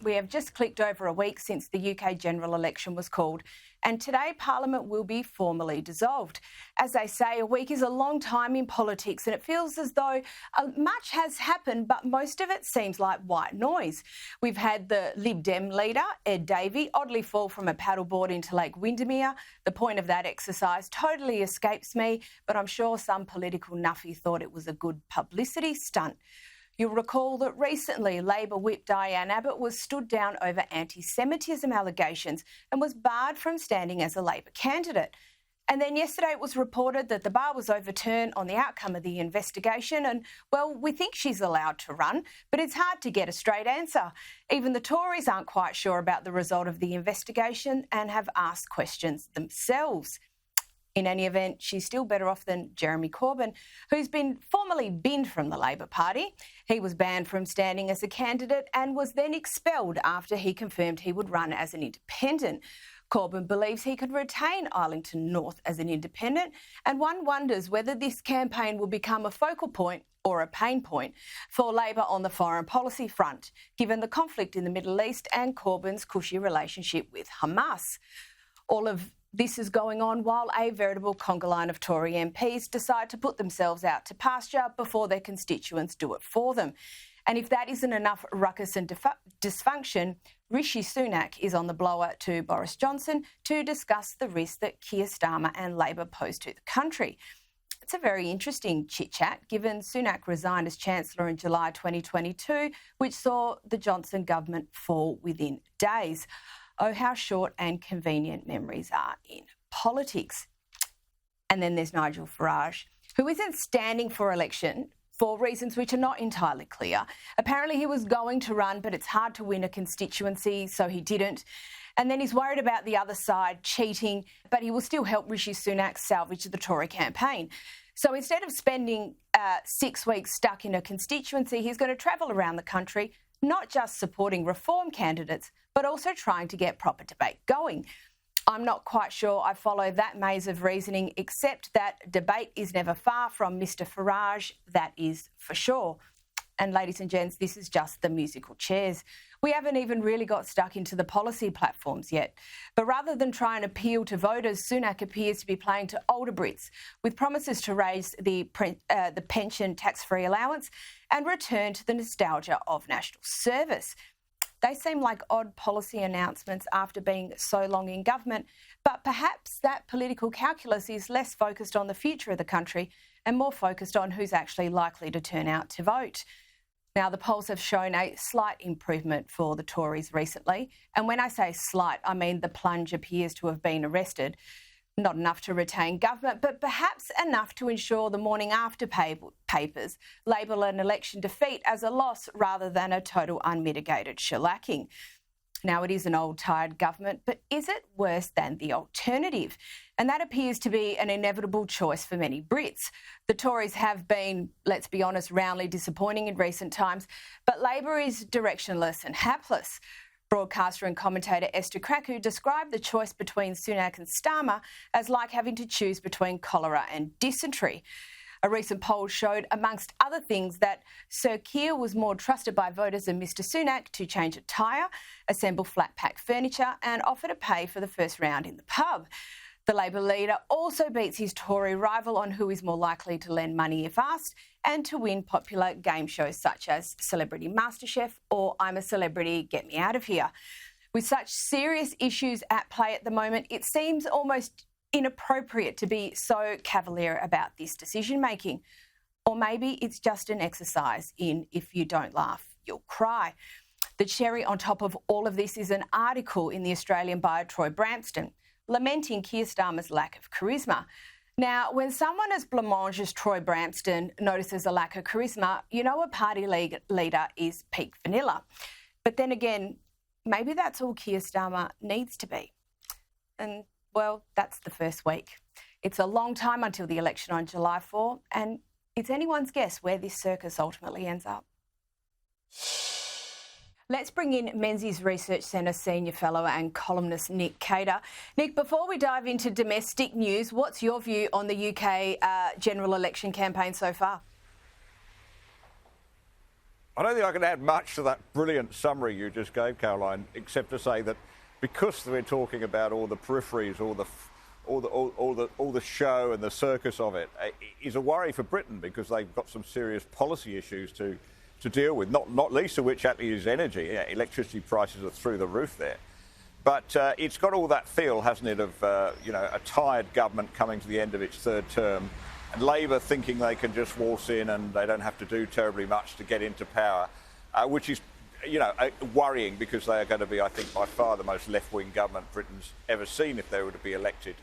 We have just clicked over a week since the UK general election was called, and today Parliament will be formally dissolved. As they say, a week is a long time in politics, and it feels as though much has happened, but most of it seems like white noise. We've had the Lib Dem leader, Ed Davey, oddly fall from a paddleboard into Lake Windermere. The point of that exercise totally escapes me, but I'm sure some political nuffy thought it was a good publicity stunt. You'll recall that recently Labor whip Diane Abbott was stood down over anti-Semitism allegations and was barred from standing as a Labor candidate. And then yesterday it was reported that the bar was overturned on the outcome of the investigation and, well, we think she's allowed to run, but it's hard to get a straight answer. Even the Tories aren't quite sure about the result of the investigation and have asked questions themselves. In any event, she's still better off than Jeremy Corbyn, who's been formally binned from the Labor Party. He was banned from standing as a candidate and was then expelled after he confirmed he would run as an independent. Corbyn believes he could retain Arlington North as an independent, and one wonders whether this campaign will become a focal point or a pain point for Labor on the foreign policy front, given the conflict in the Middle East and Corbyn's cushy relationship with Hamas. All of this is going on while a veritable conga line of Tory MPs decide to put themselves out to pasture before their constituents do it for them. And if that isn't enough ruckus and dysfunction, Rishi Sunak is on the blower to Boris Johnson to discuss the risk that Keir Starmer and Labor pose to the country. It's a very interesting chit-chat, given Sunak resigned as Chancellor in July 2022, which saw the Johnson government fall within days. Oh, how short and convenient memories are in politics. And then there's Nigel Farage, who isn't standing for election for reasons which are not entirely clear. Apparently he was going to run, but it's hard to win a constituency, so he didn't. And then he's worried about the other side cheating, but he will still help Rishi Sunak salvage the Tory campaign. So instead of spending 6 weeks stuck in a constituency, he's going to travel around the country, not just supporting reform candidates, but also trying to get proper debate going. I'm not quite sure I follow that maze of reasoning, except that debate is never far from Mr. Farage, that is for sure. And ladies and gents, this is just the musical chairs. We haven't even really got stuck into the policy platforms yet. But rather than try and appeal to voters, Sunak appears to be playing to older Brits, with promises to raise the pension tax-free allowance and return to the nostalgia of national service. They seem like odd policy announcements after being so long in government, but perhaps that political calculus is less focused on the future of the country and more focused on who's actually likely to turn out to vote. Now, the polls have shown a slight improvement for the Tories recently, and when I say slight, I mean the plunge appears to have been arrested. Not enough to retain government, but perhaps enough to ensure the morning after papers label an election defeat as a loss rather than a total unmitigated shellacking. Now, it is an old, tired government, but is it worse than the alternative? And that appears to be an inevitable choice for many Brits. The Tories have been, let's be honest, roundly disappointing in recent times, but Labor is directionless and hapless. Broadcaster and commentator Esther Kraku described the choice between Sunak and Starmer as like having to choose between cholera and dysentery. A recent poll showed, amongst other things, that Sir Keir was more trusted by voters than Mr Sunak to change a tyre, assemble flat-pack furniture and offer to pay for the first round in the pub. The Labor leader also beats his Tory rival on who is more likely to lend money if asked and to win popular game shows such as Celebrity MasterChef or I'm a Celebrity, Get Me Out of Here. With such serious issues at play at the moment, it seems almost inappropriate to be so cavalier about this decision-making. Or maybe it's just an exercise in if you don't laugh, you'll cry. The cherry on top of all of this is an article in the Australian by Troy Branston, lamenting Keir Starmer's lack of charisma. Now, when someone as blancmange as Troy Branston notices a lack of charisma, you know a party leader is peak vanilla. But then again, maybe that's all Keir Starmer needs to be. And, well, that's the first week. It's a long time until the election on July 4, and it's anyone's guess where this circus ultimately ends up. Let's bring in Menzies Research Centre Senior Fellow and columnist Nick Cater. Nick, before we dive into domestic news, what's your view on the UK general election campaign so far? I don't think I can add much to that brilliant summary you just gave, Caroline, except to say that because we're talking about all the peripheries, all the show and the circus of it, is a worry for Britain because they've got some serious policy issues to deal with, not least of which actually is energy. Yeah, electricity prices are through the roof there. But it's got all that feel, hasn't it, of a tired government coming to the end of its third term, and Labor thinking they can just waltz in and they don't have to do terribly much to get into power, which is, worrying because they are going to be, I think, by far the most left-wing government Britain's ever seen if they were to be elected.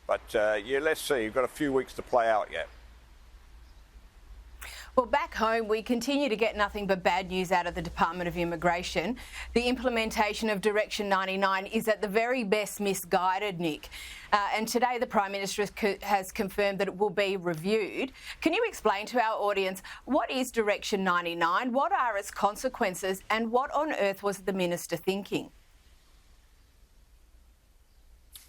But, let's see. You've got a few weeks to play out yet. Well, back home, we continue to get nothing but bad news out of the Department of Immigration. The implementation of Direction 99 is at the very best misguided, Nick. And today the Prime Minister has confirmed that it will be reviewed. Can you explain to our audience what is Direction 99, what are its consequences, and what on earth was the Minister thinking?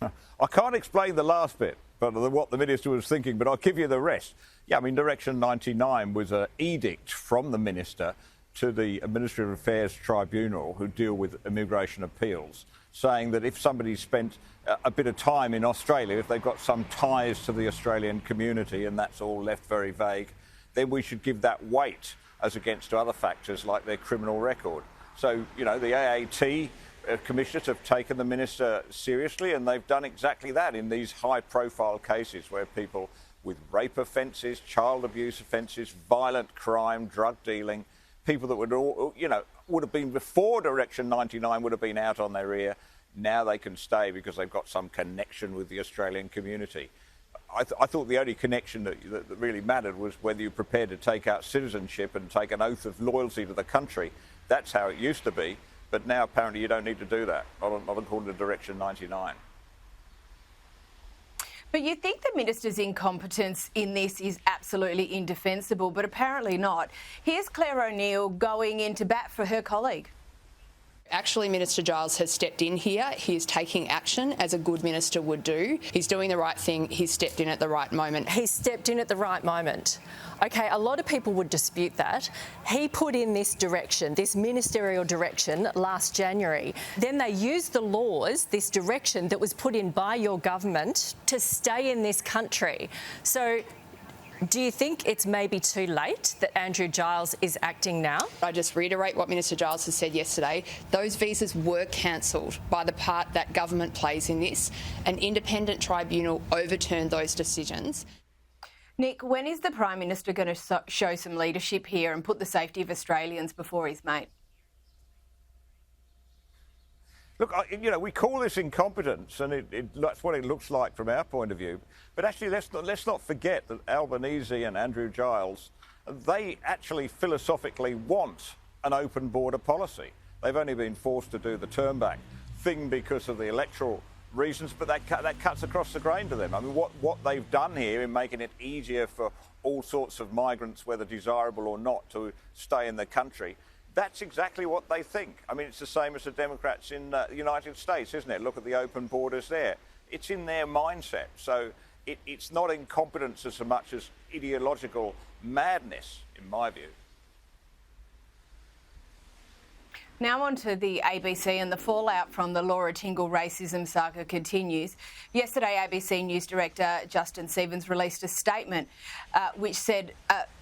I can't explain the last bit, but what the Minister was thinking, but I'll give you the rest. Yeah, I mean, Direction 99 was an edict from the Minister to the Administrative Affairs Tribunal, who deal with immigration appeals, saying that if somebody spent a bit of time in Australia, if they've got some ties to the Australian community, and that's all left very vague, then we should give that weight as against other factors like their criminal record. So, the AAT commissioners have taken the Minister seriously, and they've done exactly that in these high-profile cases where people with rape offences, child abuse offences, violent crime, drug dealing, people that would have been before Direction 99 would have been out on their ear. Now they can stay because they've got some connection with the Australian community. I thought the only connection that really mattered was whether you're prepared to take out citizenship and take an oath of loyalty to the country. That's how it used to be. But now apparently you don't need to do that, not according to Direction 99. But you think the Minister's incompetence in this is absolutely indefensible, but apparently not. Here's Claire O'Neill going into bat for her colleague. Actually, Minister Giles has stepped in here. He is taking action, as a good minister would do. He's doing the right thing. He's stepped in at the right moment. He stepped in at the right moment. OK, a lot of people would dispute that. He put in this direction, this ministerial direction, last January. Then they used the laws, this direction that was put in by your government, to stay in this country. So do you think it's maybe too late that Andrew Giles is acting now? I just reiterate what Minister Giles has said yesterday. Those visas were cancelled by the part that government plays in this. An independent tribunal overturned those decisions. Nick, when is the Prime Minister going to show some leadership here and put the safety of Australians before his mate? Look, we call this incompetence, and that's what it looks like from our point of view. But actually, let's not forget that Albanese and Andrew Giles, they actually philosophically want an open border policy. They've only been forced to do the turn back thing because of the electoral reasons, but that cuts across the grain to them. I mean, what they've done here in making it easier for all sorts of migrants, whether desirable or not, to stay in the country, that's exactly what they think. I mean, it's the same as the Democrats in the United States, isn't it? Look at the open borders there. It's in their mindset. So it's not incompetence as much as ideological madness, in my view. Now on to the ABC, and the fallout from the Laura Tingle racism saga continues. Yesterday, ABC News Director Justin Stevens released a statement which said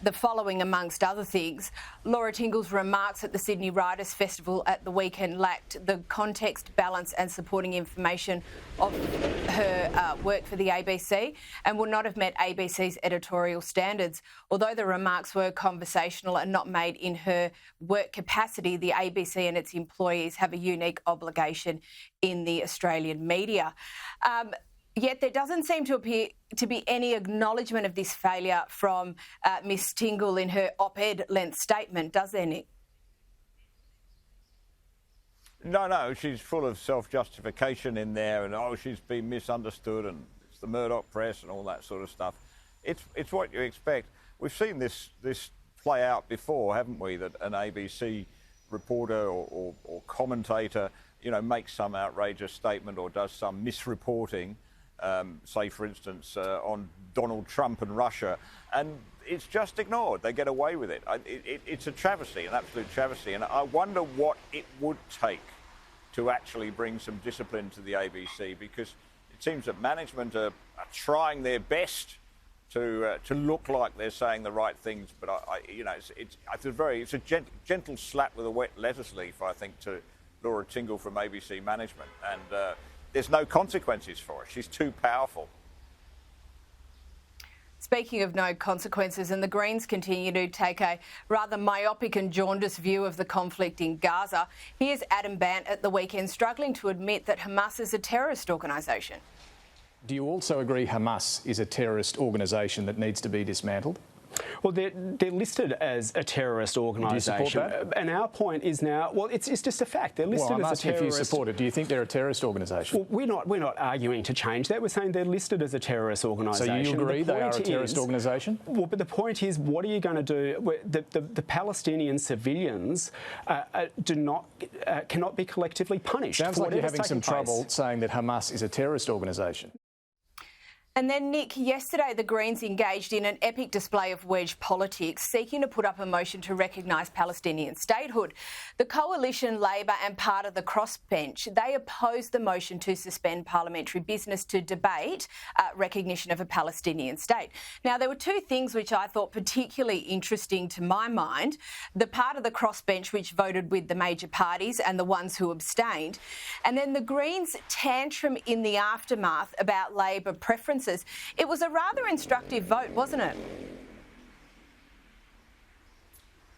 the following, amongst other things: Laura Tingle's remarks at the Sydney Writers' Festival at the weekend lacked the context, balance and supporting information of her work for the ABC and would not have met ABC's editorial standards. Although the remarks were conversational and not made in her work capacity, the ABC and its employees have a unique obligation in the Australian media. Yet there doesn't seem to appear to be any acknowledgement of this failure from Ms Tingle in her op-ed length statement, does there, Nick? No, she's full of self-justification in there, and she's been misunderstood, and it's the Murdoch press and all that sort of stuff. It's what you expect. We've seen this play out before, haven't we? That an ABC reporter or commentator, makes some outrageous statement or does some misreporting, say, for instance, on Donald Trump and Russia, and it's just ignored. They get away with it. It's a travesty, an absolute travesty. And I wonder what it would take to actually bring some discipline to the ABC, because it seems that management are trying their best to look like they're saying the right things. But it's a gentle slap with a wet lettuce leaf, I think, to Laura Tingle from ABC Management, and there's no consequences for her. She's too powerful. Speaking of no consequences, and the Greens continue to take a rather myopic and jaundiced view of the conflict in Gaza, here's Adam Bandt at the weekend struggling to admit that Hamas is a terrorist organisation. Do you also agree Hamas is a terrorist organisation that needs to be dismantled? Well, they're listed as a terrorist organisation. Do you support that? And our point is now, well, it's just a fact. They're listed I'm as a asking terrorist. if you support it. Do you think they're a terrorist organisation? Well, we're not arguing to change that. We're saying they're listed as a terrorist organisation. So you agree they are a terrorist organisation? Well, but the point is, what are you going to do? The Palestinian civilians cannot be collectively punished. Sounds like you're having some trouble saying that Hamas is a terrorist organisation. And then, Nick, yesterday the Greens engaged in an epic display of wedge politics, seeking to put up a motion to recognise Palestinian statehood. The Coalition, Labor and part of the crossbench, they opposed the motion to suspend parliamentary business to debate recognition of a Palestinian state. Now, there were two things which I thought particularly interesting to my mind. The part of the crossbench which voted with the major parties and the ones who abstained. And then the Greens' tantrum in the aftermath about Labor preferences. It was a rather instructive vote, wasn't it?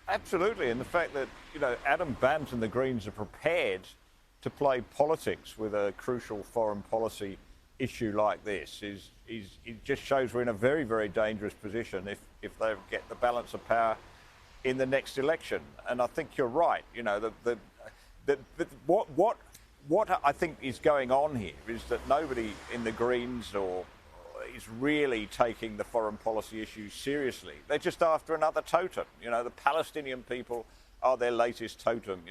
Absolutely, and the fact that Adam Bandt and the Greens are prepared to play politics with a crucial foreign policy issue like this it just shows we're in a very, very dangerous position if they get the balance of power in the next election. And I think you're right. What I think is going on here is that nobody in the Greens is really taking the foreign policy issues seriously. They're just after another totem. The Palestinian people are their latest totem.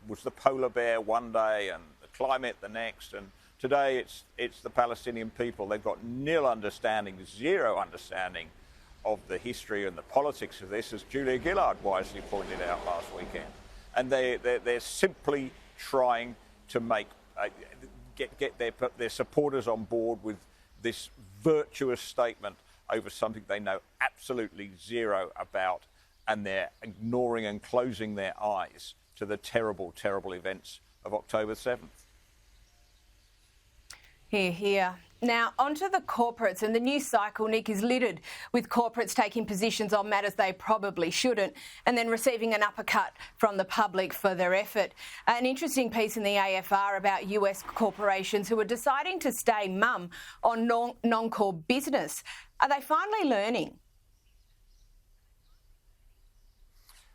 Was the polar bear one day and the climate the next, and today it's the Palestinian people. They've got zero understanding of the history and the politics of this, as Julia Gillard wisely pointed out last weekend. And they're simply trying to get their supporters on board with this virtuous statement over something they know absolutely zero about, and they're ignoring and closing their eyes to the terrible, terrible events of October 7th. Here. Now, onto the corporates, and the news cycle, Nick, is littered with corporates taking positions on matters they probably shouldn't and then receiving an uppercut from the public for their effort. An interesting piece in the AFR about US corporations who are deciding to stay mum on non-core business. Are they finally learning?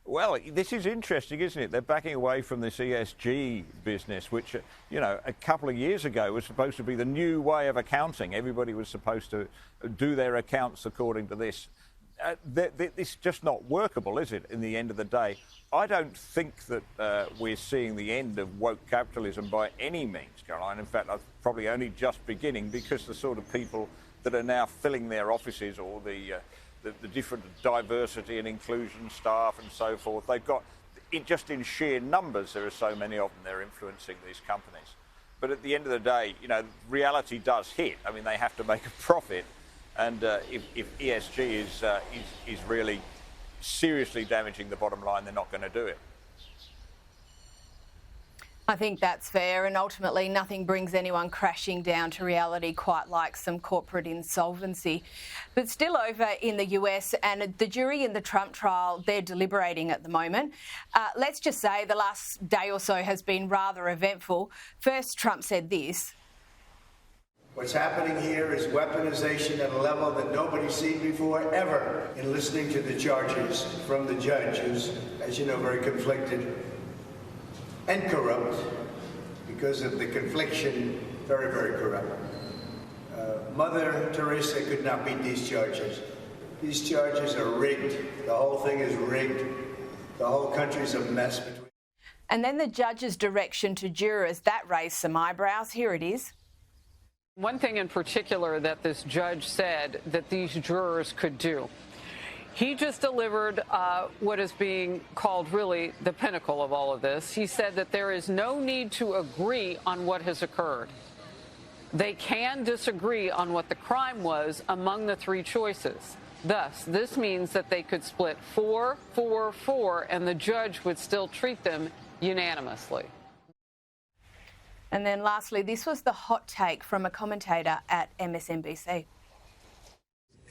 Well, this is interesting, isn't it? They're backing away from this ESG business, which, a couple of years ago was supposed to be the new way of accounting. Everybody was supposed to do their accounts according to this. It's just not workable, is it, in the end of the day? I don't think that we're seeing the end of woke capitalism by any means, Caroline. In fact, that's probably only just beginning, because the sort of people that are now filling their offices, or the different diversity and inclusion staff and so forth, they've got, just in sheer numbers, there are so many of them, they're influencing these companies. But at the end of the day, reality does hit. I mean, they have to make a profit, and if ESG is really seriously damaging the bottom line, they're not going to do it. I think that's fair, and ultimately nothing brings anyone crashing down to reality quite like some corporate insolvency. But still, over in the US, and the jury in the Trump trial, they're deliberating at the moment. Let's just say the last day or so has been rather eventful. First, Trump said this. What's happening here is weaponization at a level that nobody's seen before, ever, in listening to the charges from the judge, who's, as you know, very conflicted and corrupt, because of the confliction, very, very corrupt. Mother Teresa could not beat these charges. These charges are rigged. The whole thing is rigged. The whole country's a mess. And then the judge's direction to jurors, that raised some eyebrows. Here it is. One thing in particular that this judge said that these jurors could do He just delivered what is being called really the pinnacle of all of this. He said that there is no need to agree on what has occurred. They can disagree on what the crime was among the three choices. Thus, this means that they could split 4-4-4, and the judge would still treat them unanimously. And then lastly, this was the hot take from a commentator at MSNBC.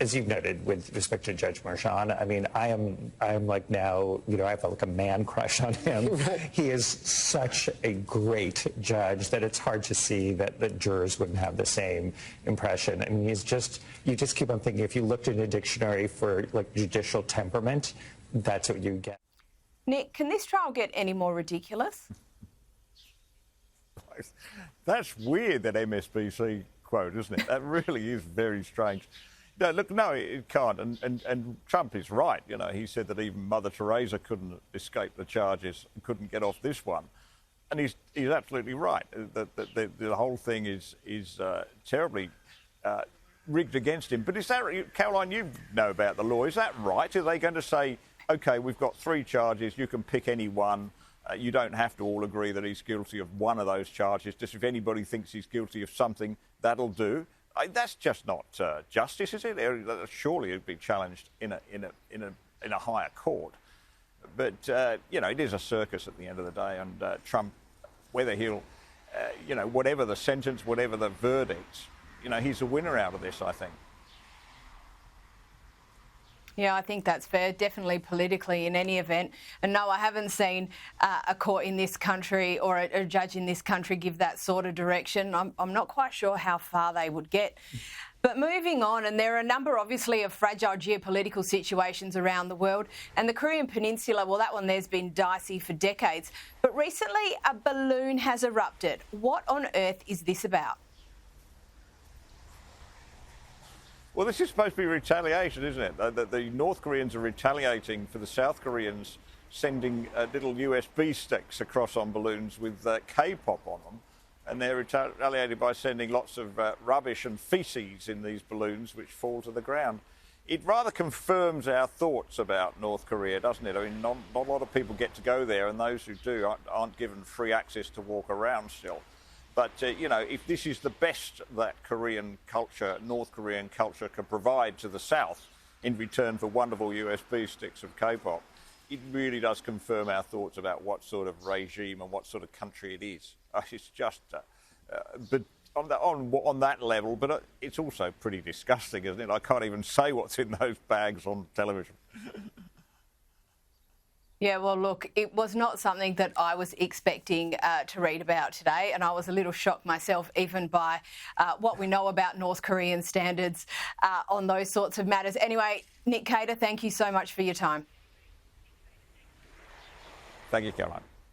As you've noted, with respect to Judge Marchand, I mean, I am like now, I have like a man crush on him. He is such a great judge that it's hard to see that the jurors wouldn't have the same impression. I mean, you just keep on thinking, if you looked in a dictionary for like judicial temperament, that's what you get. Nick, can this trial get any more ridiculous? That's weird, that MSNBC quote, isn't it? That really is very strange. No, look, no, it can't. And Trump is right. He said that even Mother Teresa couldn't escape the charges, couldn't get off this one. And he's absolutely right. The whole thing is terribly rigged against him. But is that, Caroline, you know about the law, is that right? Are they going to say, OK, we've got three charges, you can pick any one, you don't have to all agree that he's guilty of one of those charges, just if anybody thinks he's guilty of something, that'll do? That's just not justice, is it? Surely it'd be challenged in a higher court. But it is a circus at the end of the day, and Trump, whether he'll, whatever the sentence, whatever the verdict, he's a winner out of this, I think. Yeah, I think that's fair, definitely politically in any event. And no, I haven't seen a court in this country or a judge in this country give that sort of direction. I'm not quite sure how far they would get. But moving on, and there are a number, obviously, of fragile geopolitical situations around the world. And the Korean Peninsula, well, that one there's been dicey for decades. But recently, a balloon has erupted. What on earth is this about? Well, this is supposed to be retaliation, isn't it? The North Koreans are retaliating for the South Koreans sending little USB sticks across on balloons with K-pop on them. And they're retaliated by sending lots of rubbish and feces in these balloons, which fall to the ground. It rather confirms our thoughts about North Korea, doesn't it? I mean, not a lot of people get to go there, and those who do aren't given free access to walk around still. But, if this is the best that North Korean culture can provide to the South in return for wonderful USB sticks of K-pop, it really does confirm our thoughts about what sort of regime and what sort of country it is. It's just, but on that level, but it's also pretty disgusting, isn't it? I can't even say what's in those bags on television. Yeah, well, look, it was not something that I was expecting to read about today, and I was a little shocked myself, even by what we know about North Korean standards on those sorts of matters. Anyway, Nick Cater, thank you so much for your time. Thank you, Caroline.